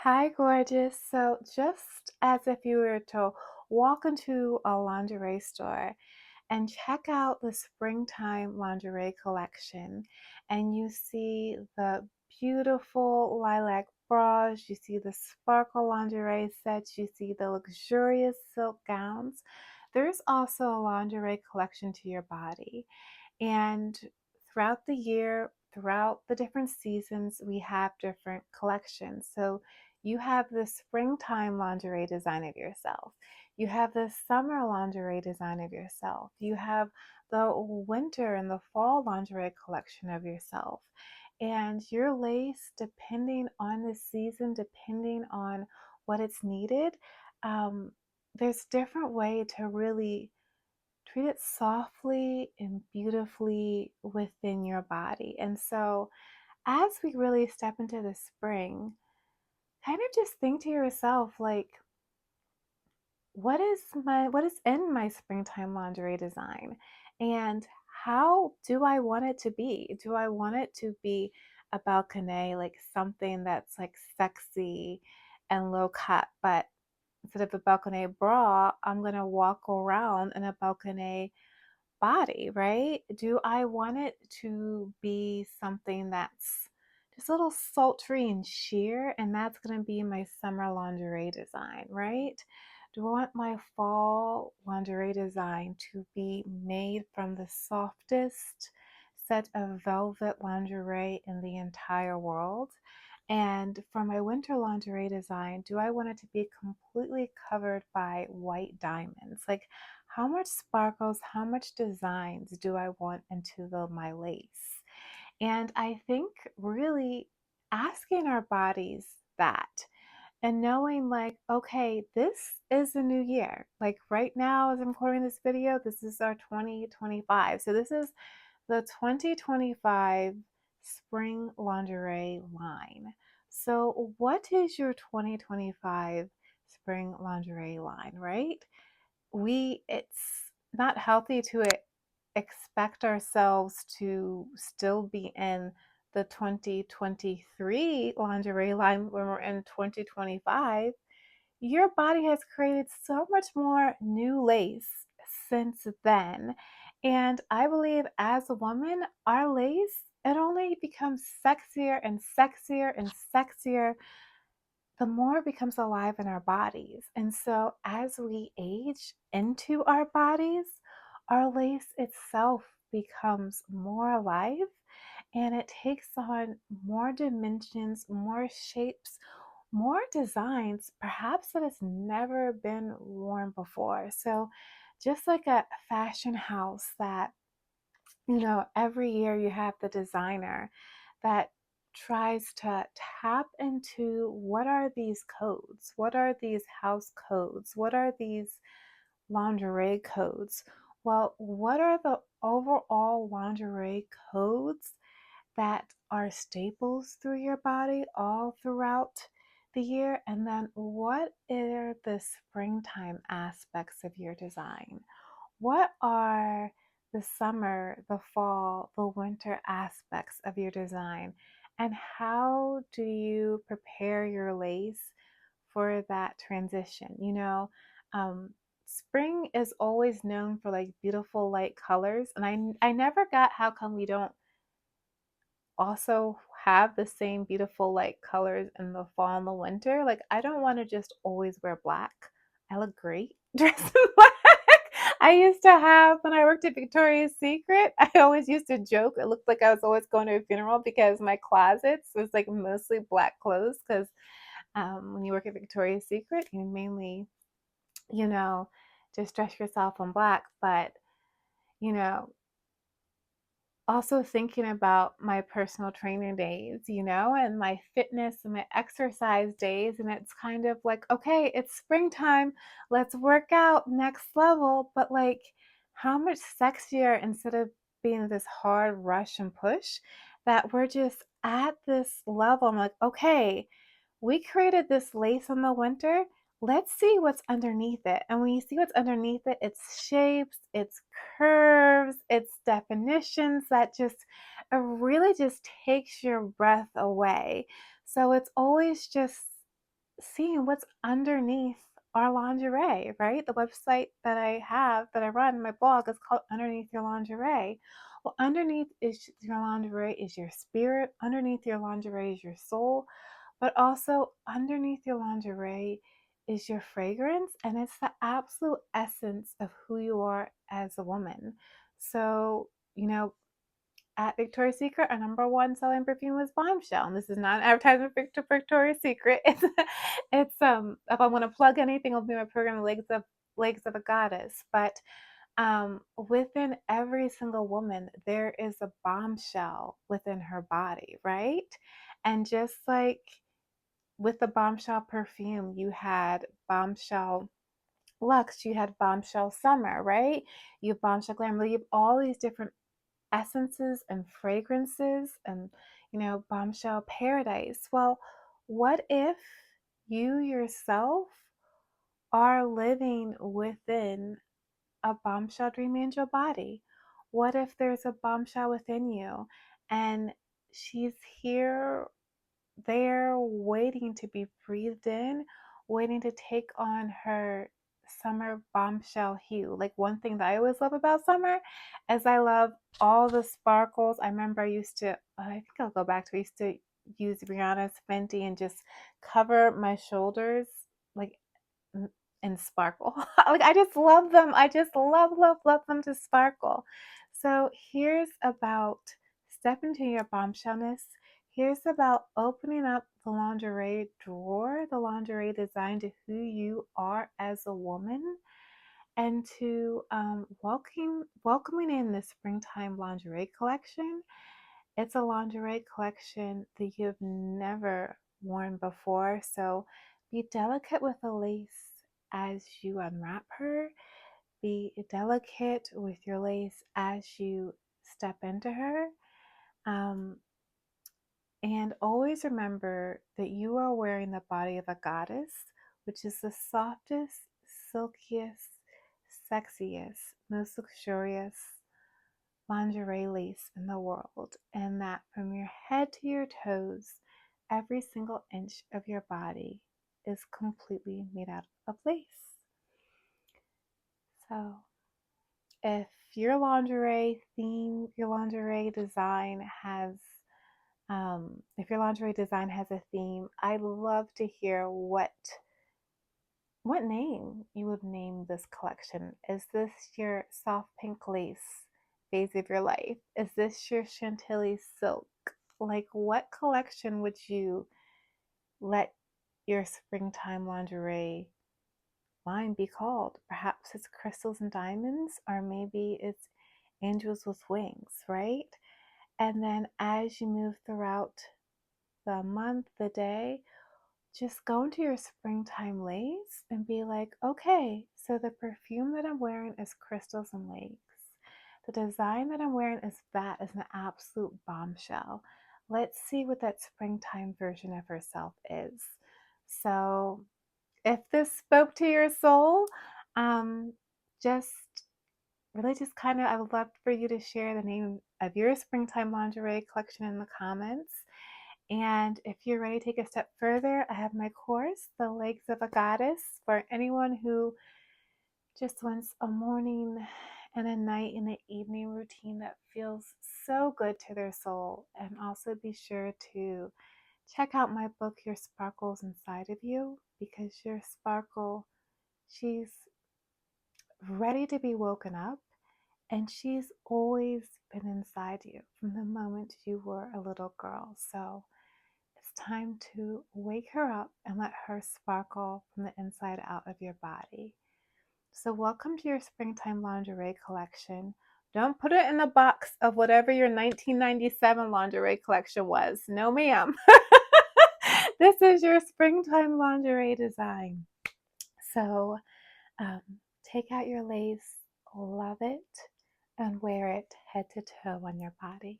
Hi, gorgeous. So, just as if you were to walk into a lingerie store and check out the springtime lingerie collection, and you see the beautiful lilac bras, you see the sparkle lingerie sets, you see the luxurious silk gowns, there's also a lingerie collection to your body. And throughout the year, throughout the different seasons, we have different collections. So you have the springtime lingerie design of yourself. You have the summer lingerie design of yourself. You have the winter and the fall lingerie collection of yourself. And your lace, depending on the season, depending on what it's needed, um, there's different way to really treat it softly and beautifully within your body. And so, as we really step into the spring, kind of just think to yourself, like, what is in my springtime lingerie design? And how do I want it to be? Do I want it to be a balcony, like something that's like sexy and low cut, but instead of a balcony bra, I'm gonna walk around in a balcony body, right? Do I want it to be something that's just a little sultry and sheer, and that's going to be my summer lingerie design, right? Do I want my fall lingerie design to be made from the softest set of velvet lingerie in the entire world? And for my winter lingerie design, do I want it to be completely covered by white diamonds? Like, how much sparkles, how much designs do I want into my lace? And I think really asking our bodies that and knowing, like, okay, this is a new year. Like right now, as I'm recording this video, this is our 2025. So this is the 2025 spring lingerie line. So, what is your 2025 spring lingerie line, right? It's not healthy to expect ourselves to still be in the 2023 lingerie line when we're in 2025. Your body has created so much more new lace since then. And I believe as a woman, our lace, it only becomes sexier and sexier and sexier the more it becomes alive in our bodies. And so as we age into our bodies, our lace itself becomes more alive and it takes on more dimensions, more shapes, more designs, perhaps that has never been worn before. So, just like a fashion house that, every year you have the designer that tries to tap into what are these codes? What are these house codes? What are these lingerie codes? Well, what are the overall lingerie codes that are staples through your body all throughout the year? And then what are the springtime aspects of your design? What are the summer, the fall, the winter aspects of your design? And how do you prepare your lace for that transition? Spring is always known for like beautiful light colors. And I never got how come we don't also have the same beautiful light colors in the fall and the winter. Like, I don't want to just always wear black. I look great dressed in black. I used to have, when I worked at Victoria's Secret, I always used to joke. It looked like I was always going to a funeral because my closets was like mostly black clothes. Because when you work at Victoria's Secret, you mainly, you know, just dress yourself in black. But, you know, also thinking about my personal training days, and my fitness and my exercise days. And it's kind of like, okay, it's springtime. Let's work out next level. But like, how much sexier instead of being this hard rush and push that we're just at this level. I'm like, okay, we created this lace in the winter. Let's see what's underneath it. And when you see what's underneath it, it's shapes, it's curves, it's definitions that just it really just takes your breath away. So it's always just seeing what's underneath our lingerie, right? The website that I have, that I run, my blog is called Underneath Your Lingerie. Well, underneath is your lingerie is your spirit, underneath your lingerie is your soul, but also underneath your lingerie is your fragrance, and it's the absolute essence of who you are as a woman. So, at Victoria's Secret, our number one selling perfume was Bombshell. And this is not an advertisement for Victoria's Secret. It's if I want to plug anything, it'll be my program, Legs of a Goddess. But within every single woman, there is a bombshell within her body, right? And just like with the Bombshell perfume, you had Bombshell Luxe, you had Bombshell Summer, right? You have Bombshell Glamour, you have all these different essences and fragrances and, Bombshell Paradise. Well, what if you yourself are living within a bombshell dream angel body? What if there's a bombshell within you and she's here, there, waiting to be breathed in, waiting to take on her summer bombshell hue? Like, one thing that I always love about summer is I love all the sparkles. I remember I think I'll go back to, I used to use Rihanna's Fenty and just cover my shoulders, like, and sparkle. Like, I just love them. I just love, love, love them to sparkle. So here's about step into your bombshellness. Here's about opening up the lingerie drawer, the lingerie design to who you are as a woman, and to welcoming in the springtime lingerie collection. It's a lingerie collection that you've never worn before, so be delicate with the lace as you unwrap her. Be delicate with your lace as you step into her. Um, and always remember that you are wearing the body of a goddess, which is the softest, silkiest, sexiest, most luxurious lingerie lace in the world. And that from your head to your toes, every single inch of your body is completely made out of lace. So, if your lingerie theme, your lingerie design has if your lingerie design has a theme, I'd love to hear what name you would name this collection. Is this your soft pink lace phase of your life? Is this your Chantilly silk? Like, what collection would you let your springtime lingerie line be called? Perhaps it's crystals and diamonds, or maybe it's angels with wings, right? And then as you move throughout the month, the day, just go into your springtime lace and be like, okay, so the perfume that I'm wearing is crystals and lace. The design that I'm wearing is an absolute bombshell. Let's see what that springtime version of herself is. So, if this spoke to your soul, just really just kind of, I would love for you to share the name of your springtime lingerie collection in the comments. And if you're ready to take a step further, I have my course, The Legs of a Goddess, for anyone who just wants a morning and a night and an evening routine that feels so good to their soul. And also be sure to check out my book, Your Sparkle's Inside of You, because your sparkle, she's ready to be woken up. And she's always been inside you from the moment you were a little girl. So it's time to wake her up and let her sparkle from the inside out of your body. So, welcome to your springtime lingerie collection. Don't put it in the box of whatever your 1997 lingerie collection was. No, ma'am. This is your springtime lingerie design. So, um, take out your lace, love it, and wear it head to toe on your body.